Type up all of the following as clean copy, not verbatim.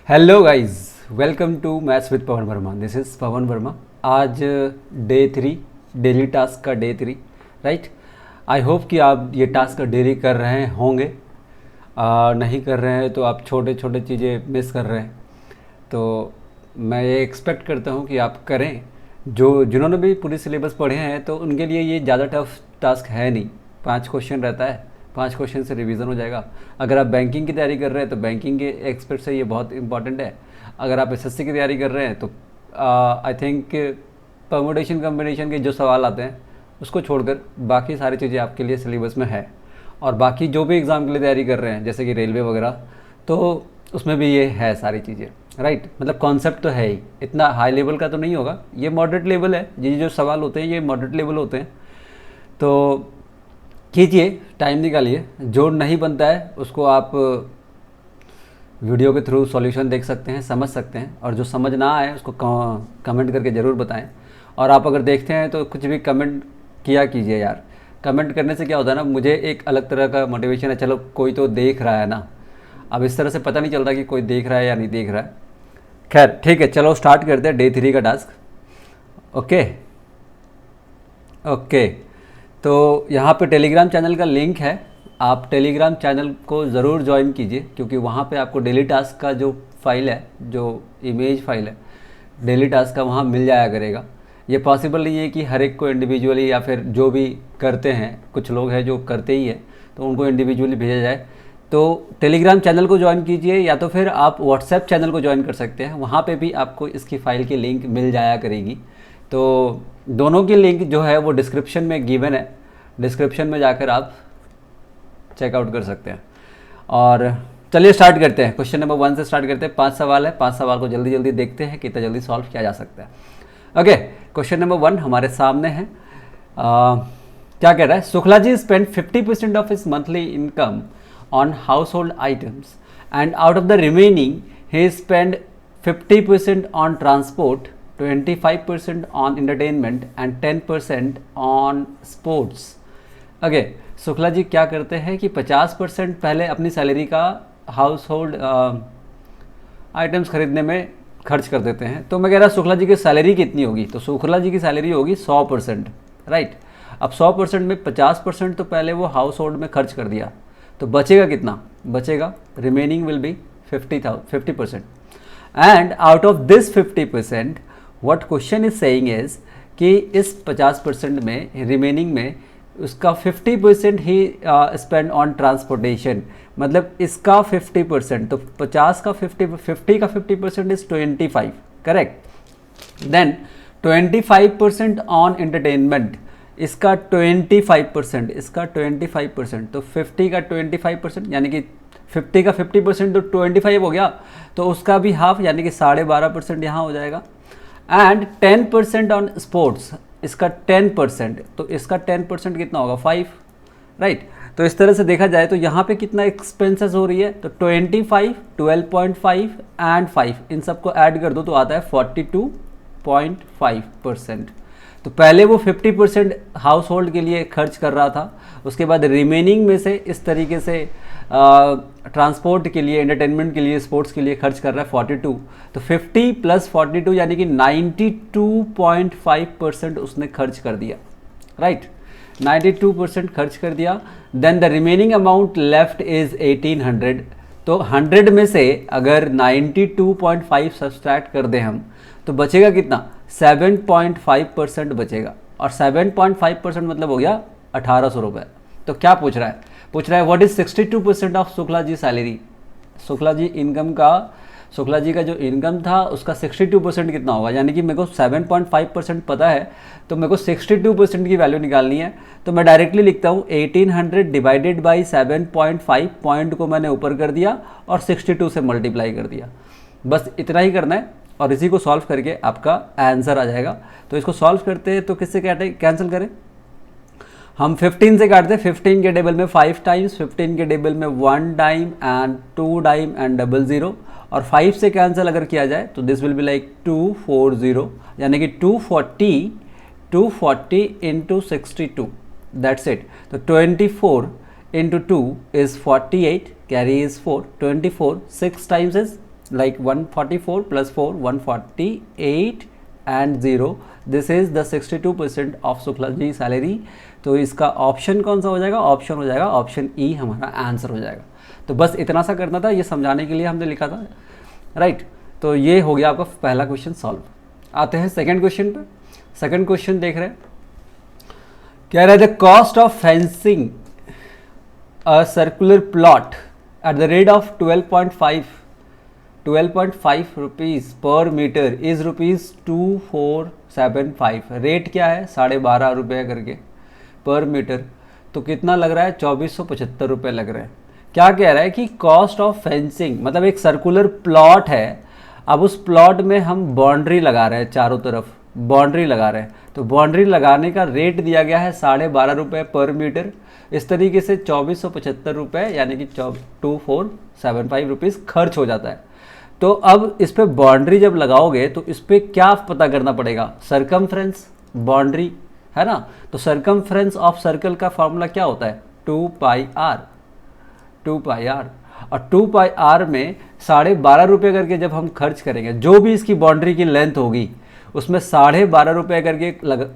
Hello guys, welcome to maths with Pawan Verma. This is पवन वर्मा। आज day 3, daily task का day 3, right. I hope कि आप ये task daily कर रहे होंगे। नहीं कर रहे हैं तो आप छोटे छोटे चीज़ें मिस कर रहे हैं। तो मैं ये एक्सपेक्ट करता हूँ कि आप करें। जिन्होंने भी पूरी सिलेबस पढ़े हैं तो उनके लिए ये ज़्यादा टफ टास्क है नहीं। 5 क्वेश्चन रहता है, 5 क्वेश्चन से रिवीजन हो जाएगा। अगर आप बैंकिंग की तैयारी कर रहे हैं तो बैंकिंग के एक्सपर्ट से ये बहुत इंपॉर्टेंट है। अगर आप एसएससी की तैयारी कर रहे हैं तो आई थिंक परमुटेशन कम्बिनेशन के जो सवाल आते हैं उसको छोड़कर बाकी सारी चीज़ें आपके लिए सिलेबस में है। और बाकी जो भी एग्ज़ाम के लिए तैयारी कर रहे हैं जैसे कि रेलवे वगैरह, तो उसमें भी ये है सारी चीज़ें, राइट। मतलब कॉन्सेप्ट तो है ही, इतना हाई लेवल का तो नहीं होगा, ये मॉडरेट लेवल है। ये जो सवाल होते हैं ये मॉडरेट लेवल होते हैं। तो कीजिए, टाइम निकालिए। जो नहीं बनता है उसको आप वीडियो के थ्रू सॉल्यूशन देख सकते हैं, समझ सकते हैं। और जो समझ ना आए उसको कमेंट करके ज़रूर बताएं। और आप अगर देखते हैं तो कुछ भी कमेंट किया कीजिए यार। कमेंट करने से क्या होता है ना, मुझे एक अलग तरह का मोटिवेशन है, चलो कोई तो देख रहा है ना। अब इस तरह से पता नहीं चलता कि कोई देख रहा है या नहीं देख रहा है। खैर ठीक है, चलो स्टार्ट करते हैं डे 3 का टास्क। ओके ओके, तो यहाँ पे टेलीग्राम चैनल का लिंक है। आप टेलीग्राम चैनल को ज़रूर ज्वाइन कीजिए, क्योंकि वहाँ पे आपको डेली टास्क का जो फाइल है, जो इमेज फाइल है डेली टास्क का, वहाँ मिल जाया करेगा। ये पॉसिबल नहीं है कि हर एक को इंडिविजुअली, या फिर जो भी करते हैं, कुछ लोग हैं जो करते ही है तो उनको इंडिविजुअली भेजा जाए। तो टेलीग्राम चैनल को ज्वाइन कीजिए, या तो फिर आप व्हाट्सएप चैनल को ज्वाइन कर सकते हैं। वहाँ पे भी आपको इसकी फ़ाइल की लिंक मिल जाया करेगी। तो दोनों की लिंक जो है वो डिस्क्रिप्शन में गिवन है। डिस्क्रिप्शन में जाकर आप चेकआउट कर सकते हैं। और चलिए स्टार्ट करते हैं। क्वेश्चन नंबर 1 से स्टार्ट करते हैं। 5 सवाल है, 5 सवाल को जल्दी जल्दी देखते हैं कितना जल्दी सॉल्व किया जा सकता है। ओके, क्वेश्चन नंबर 1 हमारे सामने है। क्या कह रहा है? Shukla ji spend 50% of his monthly income on house hold items and out of the remaining he spend 50% on transport, 25% on entertainment and 10% on sports. Okay, Shukla ji क्या करते हैं कि 50% पहले अपनी सैलरी का हाउस होल्ड आइटम्स खरीदने में खर्च कर देते हैं। तो मैं कह रहा शुक्ला जी की सैलरी कितनी होगी? तो शुक्ला जी की सैलरी होगी 100%, राइट। अब 100% में 50% तो पहले वो हाउस होल्ड में खर्च कर दिया, तो बचेगा कितना? बचेगा remaining will be 50%। And out of this 50%, what question is saying is कि इस 50% में, रिमेनिंग में, उसका 50% ही स्पेंड ऑन ट्रांसपोर्टेशन। मतलब इसका 50%, तो 50 का 50% is 25, correct. Then 25% on entertainment, इसका 25%, इसका 25%। तो 50 का 25%, यानी कि 50 का 50% तो 25 हो गया, तो उसका भी हाफ, यानी कि 12.5% यहाँ हो जाएगा। एंड 10% ऑन स्पोर्ट्स, इसका 10%, तो इसका 10% कितना होगा? 5, राइट। तो इस तरह से देखा जाए तो यहाँ पे कितना एक्सपेंसेस हो रही है? तो 25, 12.5 एंड 5, इन सबको ऐड कर दो तो आता है 42.5%। तो पहले वो 50% हाउस होल्ड के लिए खर्च कर रहा था, उसके बाद रिमेनिंग में से इस तरीके से ट्रांसपोर्ट के लिए, एंटरटेनमेंट के लिए, स्पोर्ट्स के लिए खर्च कर रहा है 42। तो 50 प्लस 42 यानी कि 92.5% उसने खर्च कर दिया, राइट। 92% खर्च कर दिया। Then the remaining amount left is 1800। तो 100 में से अगर 92.5 सब्सट्रैक्ट कर दें हम, तो बचेगा कितना? 7.5% बचेगा। और 7.5% मतलब हो गया 1800 रुपये। तो क्या पूछ रहा है? पूछ रहा है what is 62% of Shukla ji salary. Shukla ji income का, शुक्ला जी का जो इनकम था उसका 62% कितना होगा? यानी कि मेरे को 7.5% पता है, तो मेरे को 62% की वैल्यू निकालनी है। तो मैं डायरेक्टली लिखता हूँ 1800 डिवाइडेड बाई 7.5, पॉइंट को मैंने ऊपर कर दिया और 62 से मल्टीप्लाई कर दिया। बस इतना ही करना है और इसी को सॉल्व करके आपका आंसर आ जाएगा। तो इसको सॉल्व करते हैं तो किससे कैंसिल करें? हम 15 से काटते हैं। 15 के टेबल में 5 टाइम्स, 15 के टेबल में 1 टाइम एंड 2 टाइम एंड 00। और 5 से कैंसिल अगर किया जाए तो दिस विल बी लाइक 240, यानी कि 240 इंटू 62, दैट्स इट। तो 24 into 2 is 48, carry is 4, 24 6 times is like 144 plus 4 148 and 0, this is the 62% of Shukla ji salary. तो इसका ऑप्शन कौन सा हो जाएगा, ऑप्शन हो जाएगा ऑप्शन ई हमारा आंसर हो जाएगा। तो बस इतना सा करना था, ये समझाने के लिए हमने लिखा था, राइट। तो ये हो गया आपका पहला क्वेश्चन सॉल्व। आते हैं सेकंड क्वेश्चन पे। सेकंड क्वेश्चन देख रहे हैं, कह रहे the cost of fencing a circular plot at the rate of 12.5 rupees पर मीटर इज ₹2475। रेट क्या है, 12.5 रुपये करके पर मीटर। तो कितना लग रहा है, 2475 रुपये लग रहा है। क्या कह रहा है कि कॉस्ट ऑफ फेंसिंग, मतलब एक सर्कुलर प्लॉट है, अब उस प्लॉट में हम बाउंड्री लगा रहे हैं, चारों तरफ बाउंड्री लगा रहे हैं, तो बाउंड्री लगाने का रेट दिया गया है 12.5 रुपये पर मीटर। इस तरीके से 2475 रुपये यानी कि 2475 रुपीज़ खर्च हो जाता है। तो अब इस पर बाउंड्री जब लगाओगे तो इस पर क्या पता करना पड़ेगा, सरकमफ्रेंस बाउंड्री है ना। तो सरकमफ्रेंस ऑफ सर्कल का फॉर्मूला क्या होता है, 2πr। और 2πr में 12.5 रुपये करके जब हम खर्च करेंगे, जो भी इसकी बाउंड्री की लेंथ होगी उसमें 12.5 रुपये करके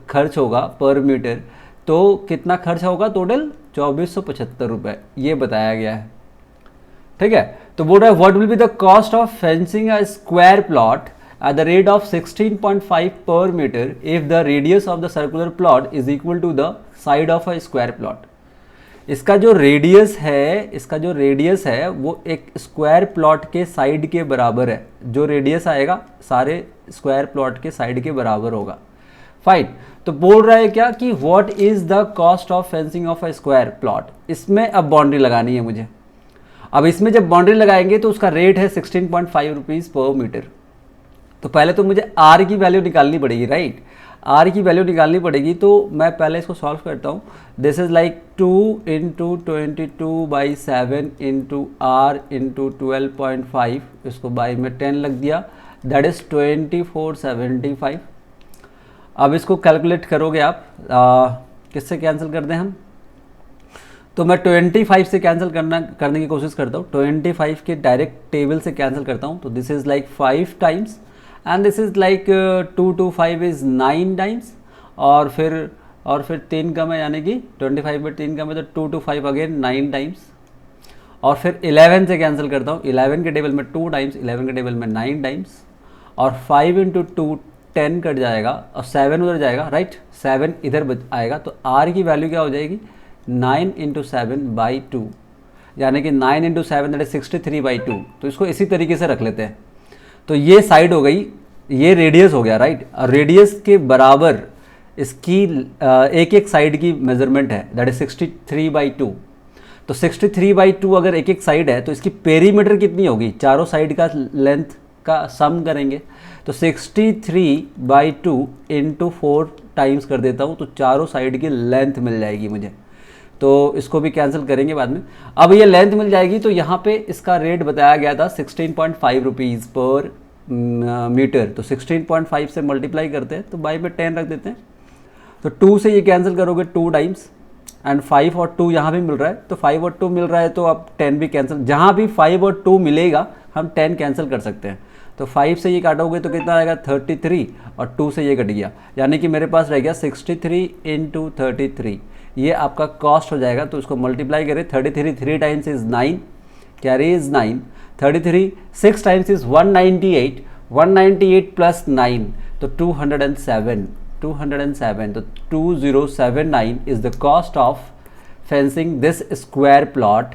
खर्च होगा पर मीटर। तो कितना खर्च होगा टोटल, 2475 रुपये, ये बताया गया है। ठीक है, तो बोल रहा है what will be the cost of fencing a square plot at the rate of 16.5 per metre if the radius of the circular plot is equal to the side of a square plot. इसका जो radius है वो एक square plot के side के बराबर है। जो रेडियस आएगा सारे स्क्वायर प्लॉट के साइड के बराबर होगा। फाइन, तो बोल रहा है क्या कि what is the cost of fencing of a square plot. इसमें अब बाउंड्री लगानी है मुझे। अब इसमें जब बाउंड्री लगाएंगे तो उसका रेट है 16.5 रुपीज़ पर मीटर। तो पहले तो मुझे आर की वैल्यू निकालनी पड़ेगी, राइट। आर की वैल्यू निकालनी पड़ेगी, तो मैं पहले इसको सॉल्व करता हूँ। दिस इज लाइक 2 × 22/7 × r × 12.5, इसको बाई में 10 लग दिया, दैट इज़ 2475। अब इसको कैलकुलेट करोगे आप, किससे कैंसिल कर दें हम, तो मैं 25 से कैंसिल करने की कोशिश करता हूँ। 25 के डायरेक्ट टेबल से कैंसिल करता हूँ, तो this is like 5 times and this is like 2 to 5 is 9 times, और फिर 3 कम है, यानी कि 25 में 3 कम है तो 2 to 5 अगेन 9 टाइम्स, और फिर 11 से कैंसिल करता हूँ। 11 के टेबल में 2 टाइम्स, 11 के टेबल में 9 टाइम्स, और 5 × 2 10 कट जाएगा, और 7 उधर जाएगा, राइट, 7 इधर आएगा। तो आर की वैल्यू क्या हो जाएगी, 9 × 7/2, यानी कि 9 × 7 दैट इज 63/2। तो इसको इसी तरीके से रख लेते हैं। तो ये साइड हो गई, ये रेडियस हो गया, राइट। और रेडियस के बराबर इसकी एक एक साइड की मेजरमेंट है, दैट इज 63/2। तो 63/2 अगर एक एक साइड है तो इसकी पेरीमीटर कितनी होगी, चारों साइड का लेंथ का सम करेंगे। तो 63/2 × 4 टाइम्स कर देता हूँ, तो चारों साइड की लेंथ मिल जाएगी मुझे। तो इसको भी कैंसिल करेंगे बाद में। अब ये लेंथ मिल जाएगी, तो यहाँ पे इसका रेट बताया गया था 16.5 रुपीज़ पर मीटर। तो 16.5 से मल्टीप्लाई करते हैं, तो बाई में 10 रख देते हैं। तो 2 से ये कैंसिल करोगे 2 टाइम्स, एंड 5 और 2 यहाँ भी मिल रहा है, तो 5 और 2 मिल रहा है, तो अब 10 भी कैंसिल, जहाँ भी 5 और 2 मिलेगा हम 10 कैंसिल कर सकते हैं। तो 5 से ये काटोगे तो कितना आएगा 33, और 2 से ये कट गया, यानी कि मेरे पास रह गया 63 × 33। ये आपका कॉस्ट हो जाएगा। तो इसको मल्टीप्लाई करें, 33 3 times is 9, carry is 9, 33 6 times is 198, 198 plus 9 तो 207, तो 2079 is the cost of fencing this square plot.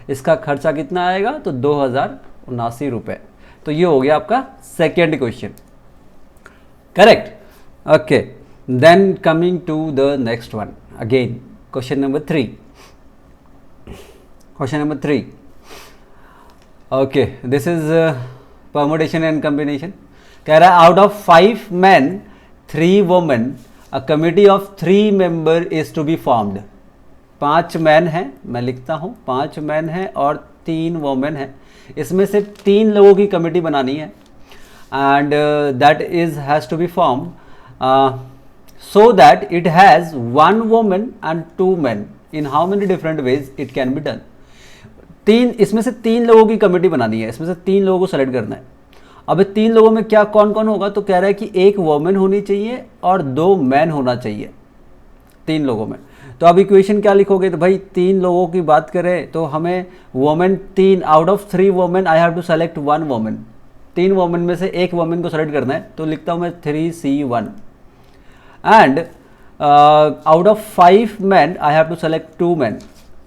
इसका खर्चा कितना आएगा, तो 2079 रुपये। तो ये हो गया आपका second question, correct. Okay, then coming to the next one, again question number 3। Question number 3, okay, this is permutation and combination. कह रहा है out of 5 men 3 women a committee of 3 member is to be formed. 5 man हैं, मैं लिखता हूँ 5 man हैं और 3 women हैं। इसमें से 3 लोगों की कमेटी बनानी है, and that is has to be form so that it has 1 woman and 2 men। In how many different ways it can be done. तीन, इसमें से 3 लोगों की कमेटी बनानी है, इसमें से 3 लोगों को सेलेक्ट करना है। अब 3 लोगों में क्या कौन कौन होगा, तो कह रहा है कि 1 वोमेन होनी चाहिए और 2 मैन होना चाहिए 3 लोगों में। तो अब इक्वेशन क्या लिखोगे, तो भाई 3 लोगों की बात करें तो हमें women 3, out of 3 women I have to select 1 women. 3 women में से 1 वोमेन को सेलेक्ट करना है, तो लिखता हूँ मैं 3C1। And out of 5 man I have to select 2 man.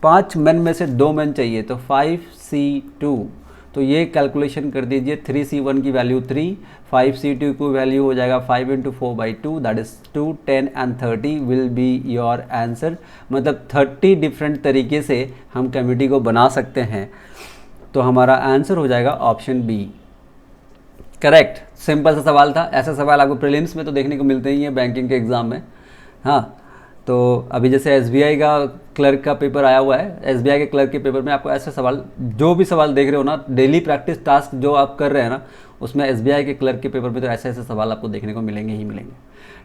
5 man में से 2 मैन चाहिए, तो 5C2। तो ये कैलकुलेशन कर दीजिए, 3C1 की वैल्यू 3, 5C2 की वैल्यू हो जाएगा 5 × 4/2, that is 2, 10 and 30 will be your answer. मतलब 30 डिफरेंट तरीके से हम कमेटी को बना सकते हैं। तो हमारा आंसर हो जाएगा ऑप्शन बी, करेक्ट। सिंपल सा सवाल था। ऐसा सवाल आपको प्रीलिम्स में तो देखने को मिलते ही हैं बैंकिंग के एग्ज़ाम में। हाँ, तो अभी जैसे एसबीआई का क्लर्क का पेपर आया हुआ है, एसबीआई के क्लर्क के पेपर में आपको ऐसे सवाल, जो भी सवाल देख रहे हो ना, डेली प्रैक्टिस टास्क जो आप कर रहे हैं ना, उसमें एसबीआई के क्लर्क के पेपर में तो ऐसे ऐसे सवाल आपको देखने को मिलेंगे ही मिलेंगे।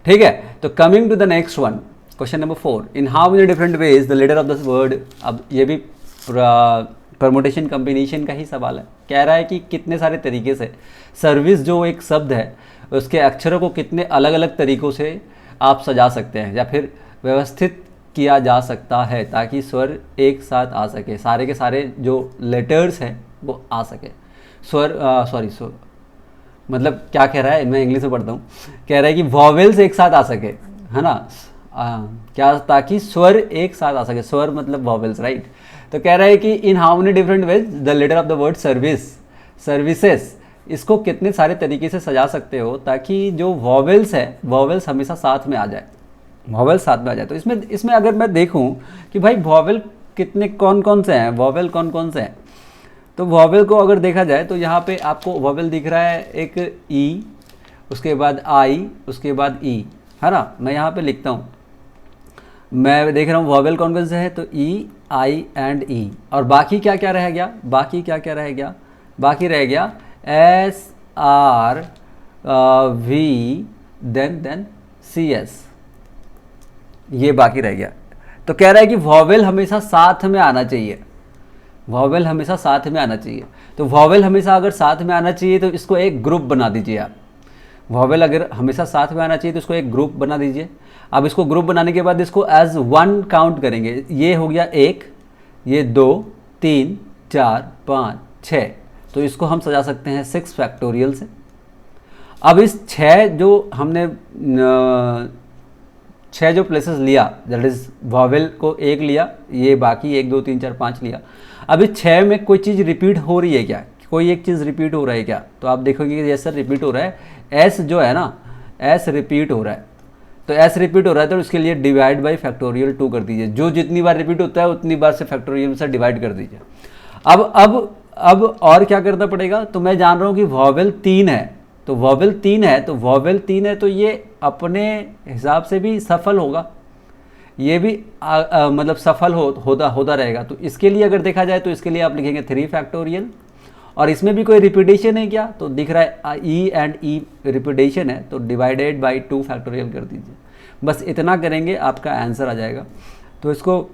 ठीक है, तो coming to the next one, question number 4, in how many different ways the leader of this word. अब ये भी परमुटेशन कॉम्बिनेशन का ही सवाल है। कह रहा है कि कितने सारे तरीके से सर्विस जो एक शब्द है उसके अक्षरों को कितने अलग अलग तरीक़ों से आप सजा सकते हैं या फिर व्यवस्थित किया जा सकता है ताकि स्वर एक साथ आ सके, सारे के सारे जो लेटर्स हैं वो आ सके। स्वर मतलब क्या कह रहा है, मैं इंग्लिश में पढ़ता हूँ, कह रहा है कि वॉवेल्स एक साथ आ सके, है ना, क्या, ताकि स्वर एक साथ आ सके। स्वर मतलब वॉवेल्स, राइट। तो कह रहा है कि in how many different ways the letter of the word services, इसको कितने सारे तरीके से सजा सकते हो ताकि जो वॉवेल्स है, वॉवेल्स हमेशा साथ में आ जाए, वॉवेल साथ में आ जाए। तो इसमें अगर मैं देखूं कि भाई वॉवेल कितने कौन कौन से हैं, वॉवेल कौन कौन से हैं, तो वॉवेल को अगर देखा जाए तो यहाँ पे आपको वॉवेल दिख रहा है एक ई, उसके बाद आई, उसके बाद ई, है ना। मैं यहाँ पे लिखता हूँ, मैं देख रहा हूँ वॉवेल कौन कौन से है, तो ई, आई एंड ई। और बाकी क्या क्या रह गया, बाकी क्या क्या रह गया, बाकी रह गया S, R, V, then C, S, ये बाकी रह गया। तो कह रहा है कि वॉवेल हमेशा साथ में आना चाहिए, वॉवेल हमेशा साथ में आना चाहिए। तो वॉवेल हमेशा अगर साथ में आना चाहिए तो इसको एक ग्रुप बना दीजिए आप। वॉवेल अगर हमेशा साथ में आना चाहिए तो इसको एक ग्रुप बना दीजिए। अब इसको ग्रुप बनाने के बाद इसको एज 1 काउंट करेंगे। ये हो गया 1, ये 2, 3, 4, 5, 6। तो इसको हम सजा सकते हैं 6 फैक्टोरियल से। अब इस 6 जो हमने 6 जो प्लेसेस लिया, दैट इज वॉवेल को 1 लिया, ये बाकी 1, 2, 3, 4, 5 लिया। अब इस 6 में कोई चीज़ रिपीट हो रही है क्या, कोई एक चीज़ रिपीट हो रहा है क्या, तो आप देखोगे कि यस सर रिपीट हो रहा है। एस जो है ना, एस रिपीट हो रहा है। तो एस रिपीट हो रहा है तो उसके लिए डिवाइड बाई फैक्टोरियल 2 कर दीजिए। जो जितनी बार रिपीट होता है उतनी बार से फैक्टोरियल से डिवाइड कर दीजिए। अब और क्या करना पड़ेगा, तो मैं जान रहा हूँ कि वॉवेल 3 है, तो वॉवेल 3 है, तो वॉवेल 3 है तो ये अपने हिसाब से भी सफल होगा, ये भी मतलब सफल होता रहेगा। तो इसके लिए अगर देखा जाए तो इसके लिए आप लिखेंगे 3 फैक्टोरियल। और इसमें भी कोई रिपीटेशन है क्या, तो दिख रहा है ई एंड ई रिपीटेशन है, तो डिवाइडेड बाई 2 फैक्टोरियल कर दीजिए। बस इतना करेंगे आपका आंसर आ जाएगा। तो इसको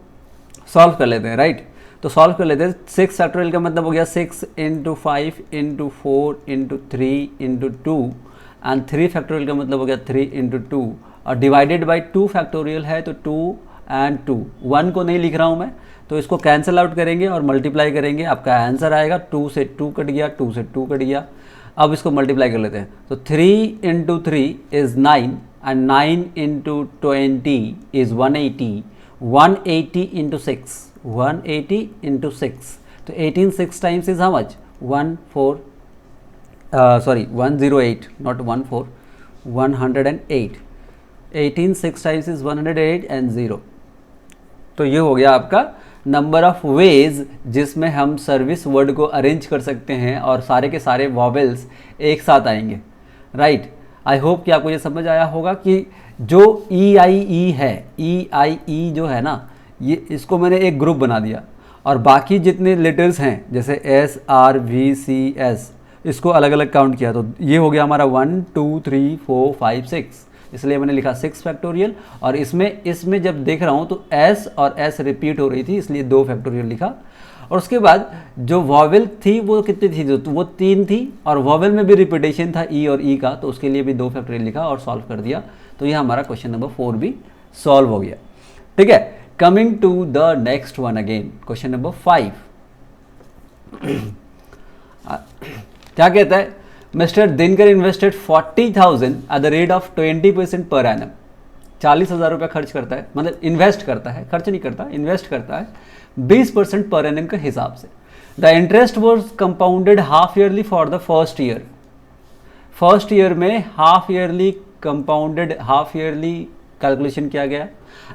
सॉल्व कर लेते हैं, राइट। तो सॉल्व कर लेते हैं। 6 फैक्टोरियल का मतलब हो गया 6 × 5 × 4 × 3 × 2 एंड 3 फैक्टोरियल का मतलब हो गया 3 × 2 और डिवाइडेड बाई 2 फैक्टोरियल है तो 2 एंड 2। 1 को नहीं लिख रहा हूँ मैं, तो इसको कैंसिल आउट करेंगे और मल्टीप्लाई करेंगे, आपका आंसर आएगा 2 से 2 कट गया, 2 से 2 कट गया। अब इसको मल्टीप्लाई कर लेते हैं, तो 3 × 3 इज़ 9 एंड 9 × 20 इज़ 180, 180 × 6, 180 × 6, तो 18 6 times is how much, 108, not 14, 108। 18 6 times is 108 and 0। तो ये हो गया आपका नंबर ऑफ वेज जिसमें हम सर्विस वर्ड को अरेंज कर सकते हैं और सारे के सारे वॉवेल्स एक साथ आएंगे, राइट। आई होप कि आपको ये समझ आया होगा कि जो ई आई ई है, ई आई ई जो है ना, ये इसको मैंने एक ग्रुप बना दिया और बाकी जितने लेटर्स हैं जैसे S, R, V, C, S, इसको अलग अलग काउंट किया। तो ये हो गया हमारा 1 2 3 4 5 6, इसलिए मैंने लिखा 6 फैक्टोरियल। और इसमें जब देख रहा हूँ तो एस और एस रिपीट हो रही थी, इसलिए 2 फैक्टोरियल लिखा। और उसके बाद जो वॉवेल थी वो कितनी थी, तो वो 3 थी, और वॉवेल में भी रिपीटेशन था ई और ई का, तो उसके लिए भी 2 फैक्टोरियल लिखा और सॉल्व कर दिया। तो ये हमारा क्वेश्चन नंबर 4 भी सॉल्व हो गया। ठीक है, coming to the next one again, question number 5। क्या कहता है, mister Dinkar invested 40,000 at the rate of 20% per annum. 40,000 रुपया खर्च करता है, मतलब इन्वेस्ट करता है, खर्च नहीं करता, इन्वेस्ट करता है 20% पर एनम के हिसाब से। The interest was compounded half yearly for the first year. First year में half yearly compounded, half yearly calculation किया गया,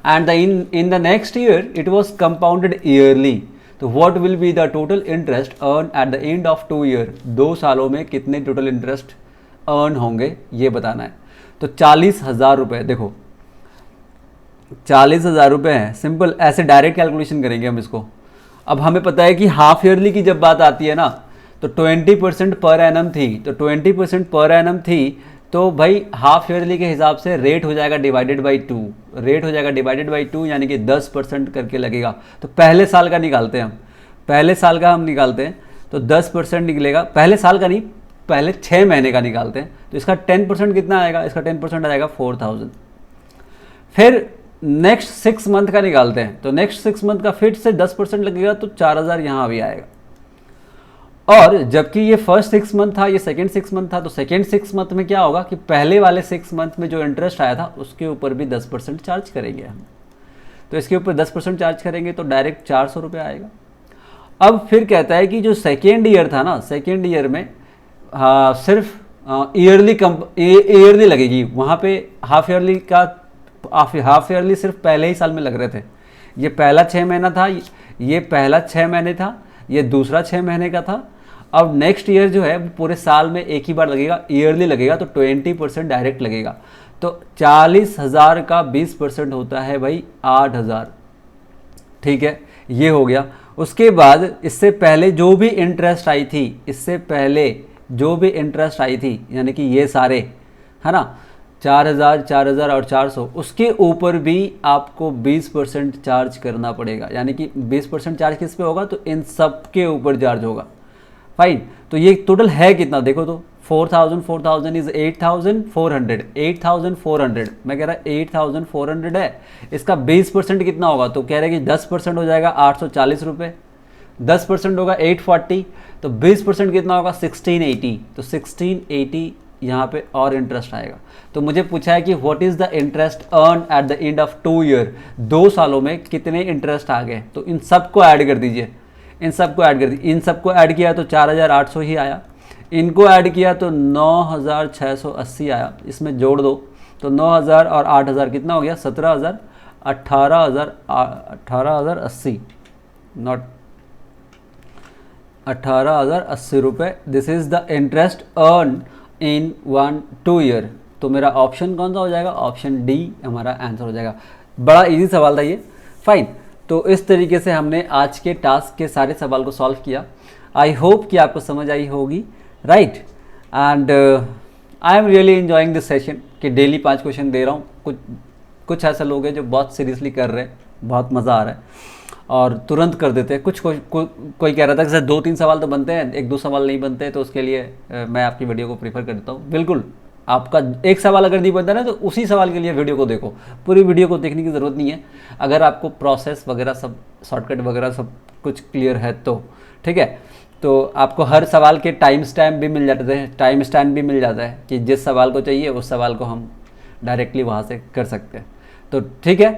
and in the next year it was compounded yearly. तो what will be the total interest earn at the end of 2 year. 2 सालों में कितने total interest earn होंगे ये बताना है। तो 40,000 रुपये, देखो 40,000 रुपये हैं, सिंपल ऐसे डायरेक्ट कैलकुलेशन करेंगे हम इसको। अब हमें पता है कि हाफ ईयरली की जब बात आती है ना, तो 20% पर एनम थी, तो 20% पर एनम थी, तो भाई हाफ ईयरली के हिसाब से रेट हो जाएगा डिवाइडेड बाई 2, रेट हो जाएगा डिवाइडेड बाई 2, यानी कि 10% करके लगेगा। तो पहले साल का निकालते हैं हम, पहले साल का हम निकालते हैं, तो 10% निकलेगा, पहले साल का नहीं, पहले 6 महीने का निकालते हैं। तो इसका 10% कितना आएगा, इसका 10% आ जाएगा 4,000। फिर नेक्स्ट 6 मंथ का निकालते हैं, तो नेक्स्ट 6 मंथ का फिर से 10% लगेगा, तो 4,000 यहाँ भी आएगा। और जबकि ये फर्स्ट 6 मंथ था, ये सेकेंड 6 मंथ था, तो सेकेंड 6 मंथ में क्या होगा कि पहले वाले 6 मंथ में जो इंटरेस्ट आया था उसके ऊपर भी 10% चार्ज करेंगे हम। तो इसके ऊपर 10% चार्ज करेंगे तो डायरेक्ट 400 रुपये आएगा। अब फिर कहता है कि जो सेकेंड ईयर था ना, सेकेंड ईयर में सिर्फ ईयरली लगेगी, वहाँ पे हाफ ईयरली का हाफ ईयरली सिर्फ पहले ही साल में लग रहे थे। ये पहला 6 महीना था, ये पहला 6 महीने था, ये दूसरा 6 महीने का था। अब नेक्स्ट ईयर जो है वो पूरे साल में एक ही बार लगेगा, ईयरली लगेगा, तो 20% डायरेक्ट लगेगा। तो 40,000 का 20% होता है भाई 8,000। ठीक है, ये हो गया। उसके बाद इससे पहले जो भी इंटरेस्ट आई थी, इससे पहले जो भी इंटरेस्ट आई थी, यानी कि ये सारे है ना, 4,000, 4,000 और 400, उसके ऊपर भी आपको 20% चार्ज करना पड़ेगा। यानी कि 20% चार्ज किस पे होगा, तो इन सब के ऊपर चार्ज होगा। फाइन, तो ये टोटल है कितना देखो, तो 4,000 इज 8,400, 8,400, मैं कह रहा 8,400 है। इसका 20% कितना होगा, तो कह रहे कि 10% हो जाएगा 840 रुपये, 10% होगा 840, तो 20% कितना होगा 1680, तो 1680 यहाँ पे और इंटरेस्ट आएगा। तो मुझे पूछा है कि what is the interest earn at the end of 2 year, 2 सालों में कितने इंटरेस्ट आ गए। तो इन सबको ऐड कर दीजिए, इन सबको ऐड कर दीजिए, इन सबको ऐड किया तो 4,800 ही आया, इनको ऐड किया तो 9,680 आया, इसमें जोड़ दो तो 9,000 और 8,000 कितना हो गया 17,000, 18,080 नॉट 18,080 रुपये। This is the interest earn in 1-2 year. तो मेरा ऑप्शन कौन सा हो जाएगा, ऑप्शन डी हमारा आंसर हो जाएगा। बड़ा इजी सवाल था ये। फाइन, तो इस तरीके से हमने आज के टास्क के सारे सवाल को सॉल्व किया। आई होप कि आपको समझ आई होगी, right. And I am really enjoying this session कि डेली 5 क्वेश्चन दे रहा हूँ। कुछ ऐसे लोग हैं जो बहुत सीरियसली कर रहे हैं, बहुत मज़ा आ रहा है और तुरंत कर देते हैं। कोई कह रहा था कि सर 2-3 सवाल तो बनते हैं, 1-2 सवाल नहीं बनते, तो उसके लिए मैं आपकी वीडियो को प्रीफर करता हूँ। बिल्कुल, आपका एक सवाल अगर नहीं बनता ना तो उसी सवाल के लिए वीडियो को देखो, पूरी वीडियो को देखने की ज़रूरत नहीं है। अगर आपको प्रोसेस वगैरह सब शॉर्टकट वगैरह सब कुछ क्लियर है तो ठीक है। तो आपको हर सवाल के टाइम स्टैम्प भी मिल जाते हैं, टाइम स्टैम्प भी मिल जाता है कि जिस सवाल को चाहिए उस सवाल को हम डायरेक्टली वहाँ से कर सकते हैं। तो ठीक है,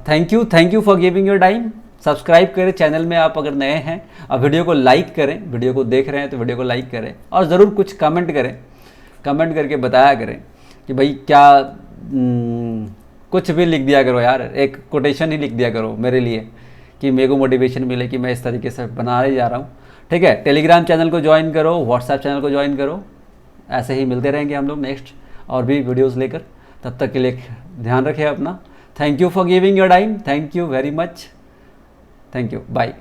thank you for giving your time. Subscribe करें चैनल में आप अगर नए हैं, और वीडियो को लाइक करें, वीडियो को देख रहे हैं तो वीडियो को लाइक करें, और ज़रूर कुछ कमेंट करें, कमेंट करके बताया करें कि भाई क्या कुछ भी लिख दिया करो यार, एक कोटेशन ही लिख दिया करो मेरे लिए कि मेरे को मोटिवेशन मिले कि मैं इस तरीके से बनाने जा रहा हूँ। ठीक है, टेलीग्राम चैनल को ज्वाइन करो, व्हाट्सएप चैनल को ज्वाइन करो। ऐसे ही मिलते रहेंगे हम लोग नेक्स्ट और भी वीडियोज़ लेकर। तब तक के लिए ध्यान रखें अपना। Thank you for giving your time, thank you very much, thank you, bye.